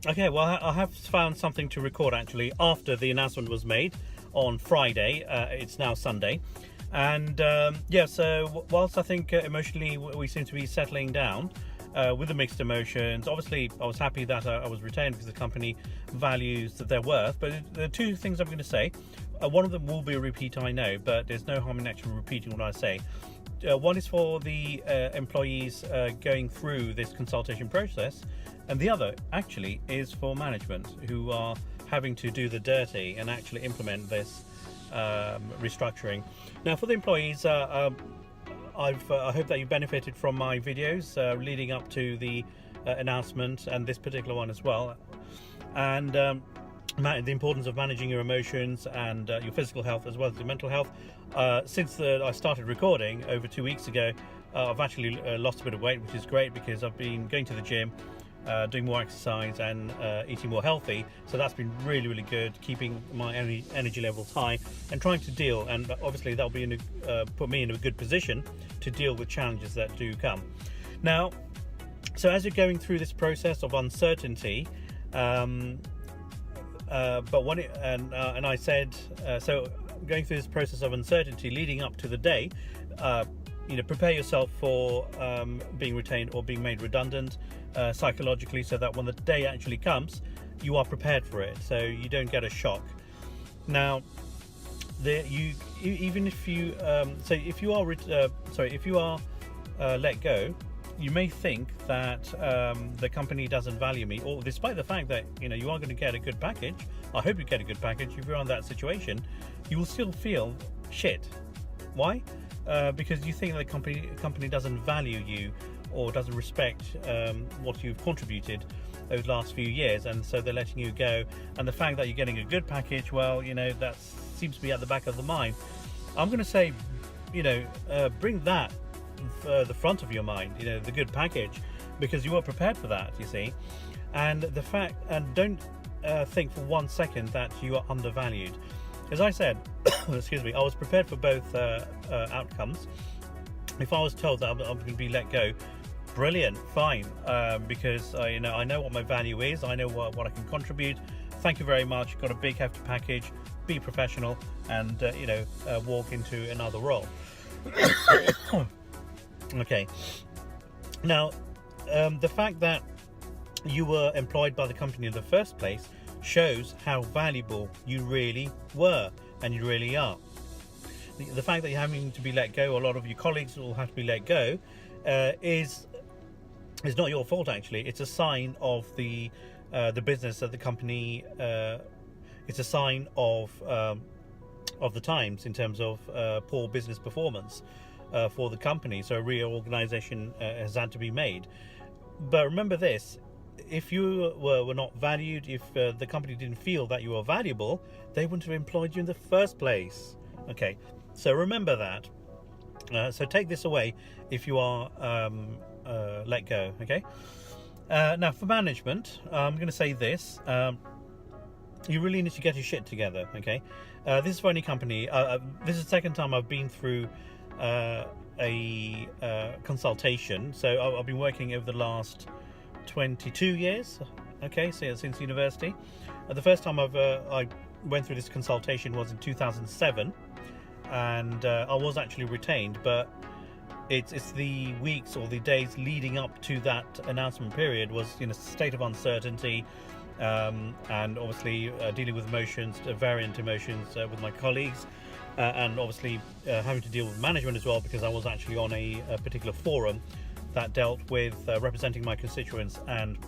Okay, well, I have found something to record actually after the announcement was made on Friday. It's now Sunday. And yeah, so whilst I think emotionally we seem to be settling down with the mixed emotions, obviously I was happy that I was retained because the company values their worth. But there are two things I'm going to say. One of them will be a repeat, I know, but there's no harm in actually repeating what I say. One is for the employees going through this consultation process, and the other actually is for management who are having to do the dirty and actually implement this restructuring. Now, for the employees, I hope that you benefited from my videos leading up to the announcement, and this particular one as well, and the importance of managing your emotions and your physical health as well as your mental health. Since I started recording over 2 weeks ago, I've actually lost a bit of weight, which is great because I've been going to the gym, doing more exercise and eating more healthy. So that's been really, really good, keeping my energy levels high and trying to deal. And obviously that'll be put me in a good position to deal with challenges that do come. Now, so as you're going through this process of uncertainty, but when and I said, so going through this process of uncertainty leading up to the day, prepare yourself for being retained or being made redundant psychologically, so that when the day actually comes, you are prepared for it, so you don't get a shock. Now, even if you if you are let go, you may think that the company doesn't value me, or despite the fact that you are going to get a good package. I hope you get a good package. If you're in that situation, you will still feel shit. Why? Because you think that the company doesn't value you or doesn't respect what you've contributed over the last few years, and so they're letting you go. And the fact that you're getting a good package, well, that seems to be at the back of the mind. I'm going to say, bring that the front of your mind, the good package, because you are prepared for that, you see. And don't think for 1 second that you are undervalued. As I said, excuse me, I was prepared for both outcomes. If I was told that I'm going to be let go, brilliant, fine, because I know what my value is, I know what I can contribute. Thank you very much. Got a big hefty package. Be professional, and walk into another role. Okay. Now, the fact that you were employed by the company in the first place shows how valuable you really were and you really are. The fact that you're having to be let go, a lot of your colleagues will have to be let go, is not your fault actually. It's a sign of the business that the company. It's a sign of the times in terms of poor business performance for the company. So a reorganization has had to be made. But remember this: if you were not valued, if the company didn't feel that you were valuable, they wouldn't have employed you in the first place. Okay, so remember that. So take this away if you are let go. Okay. Now for management, I'm going to say this: you really need to get your shit together. Okay, this is for any company. This is the second time I've been through a consultation. So I've been working over the last 22 years. Okay, so since university. The first time I went through this consultation was in 2007, and I was actually retained, but it's the weeks or the days leading up to that announcement period was in a state of uncertainty, and obviously dealing with emotions, variant emotions with my colleagues, and obviously having to deal with management as well, because I was actually on a particular forum that dealt with representing my constituents and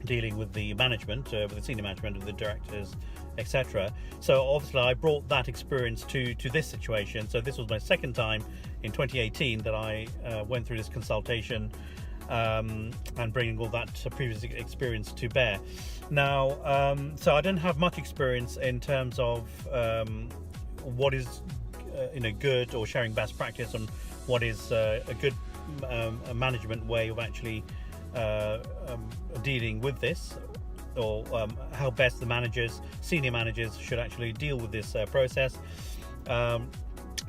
dealing with the management, with the senior management, with the directors, etc. So obviously I brought that experience to this situation. So this was my second time in 2018 that I went through this consultation, and bringing all that previous experience to bear. Now, so I don't have much experience in terms of what is good, or sharing best practice on what is a good management way of actually dealing with this, or how best the senior managers should actually deal with this process.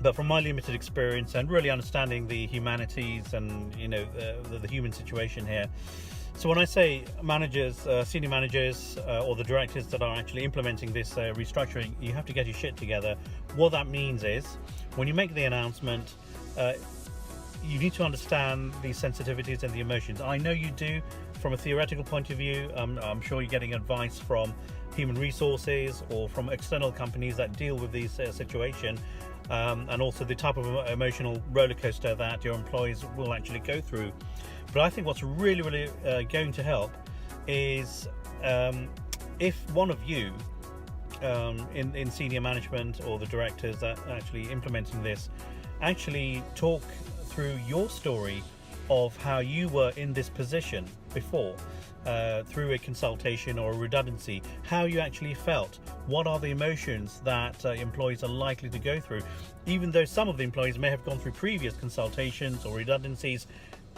But from my limited experience and really understanding the humanities and the human situation here, so when I say managers, senior managers, or the directors that are actually implementing this restructuring, you have to get your shit together. What that means is, when you make the announcement, you need to understand the sensitivities and the emotions. I know you do from a theoretical point of view. I'm sure you're getting advice from human resources or from external companies that deal with these situation, and also the type of emotional roller coaster that your employees will actually go through. But I think what's really going to help is if one of you in senior management or the directors that are actually implementing this actually talk through your story of how you were in this position before, through a consultation or a redundancy, how you actually felt, what are the emotions that employees are likely to go through. Even though some of the employees may have gone through previous consultations or redundancies,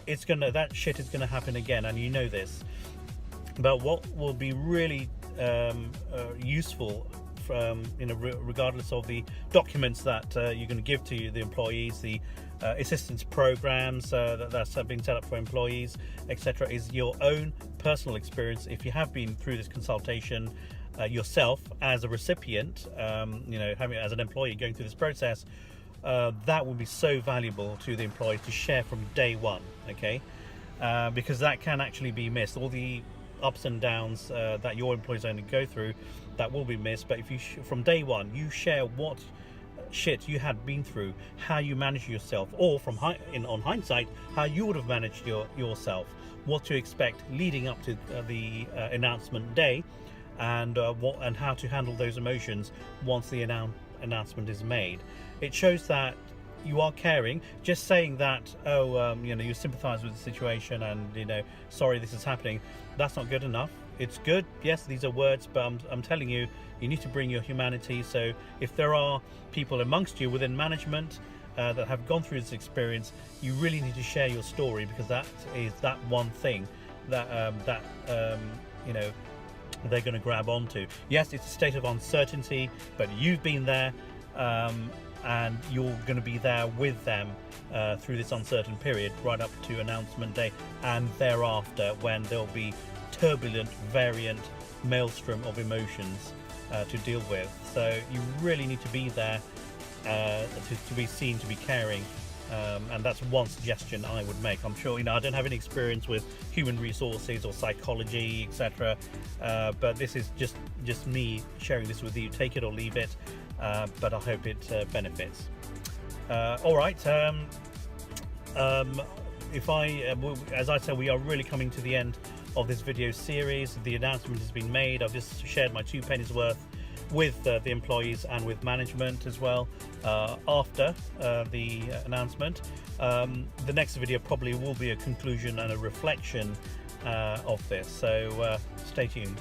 that shit is gonna happen again, and you know this. But what will be really useful, regardless of the documents that you're going to give to the employees, the assistance programs that's been set up for employees, etc., is your own personal experience. If you have been through this consultation yourself as a recipient, having as an employee going through this process, that will be so valuable to the employees to share from day one, okay? Because that can actually be missed. All the ups and downs that your employees are going to go through, that will be missed. But if you from day one you share what shit you had been through, how you managed yourself, or on hindsight how you would have managed yourself, what to expect leading up to the announcement day, and how to handle those emotions once the announcement is made. It shows that you are caring. Just saying that, you sympathize with the situation and sorry this is happening, that's not good enough. It's good, yes, these are words, but I'm telling you, you need to bring your humanity. So if there are people amongst you within management that have gone through this experience, you really need to share your story, because that is that one thing that they're going to grab onto. Yes, it's a state of uncertainty, but you've been there, and you're going to be there with them through this uncertain period right up to announcement day and thereafter, when there'll be turbulent, variant maelstrom of emotions to deal with. So you really need to be there to be seen, to be caring, and that's one suggestion I would make. I'm sure I don't have any experience with human resources or psychology, etc., but this is just me sharing this with you. Take it or leave it, but I hope it benefits. All right. As I said, we are really coming to the end of this video series. The announcement has been made. I've just shared my 2 pennies worth with the employees and with management as well after the announcement. The next video probably will be a conclusion and a reflection of this, so stay tuned.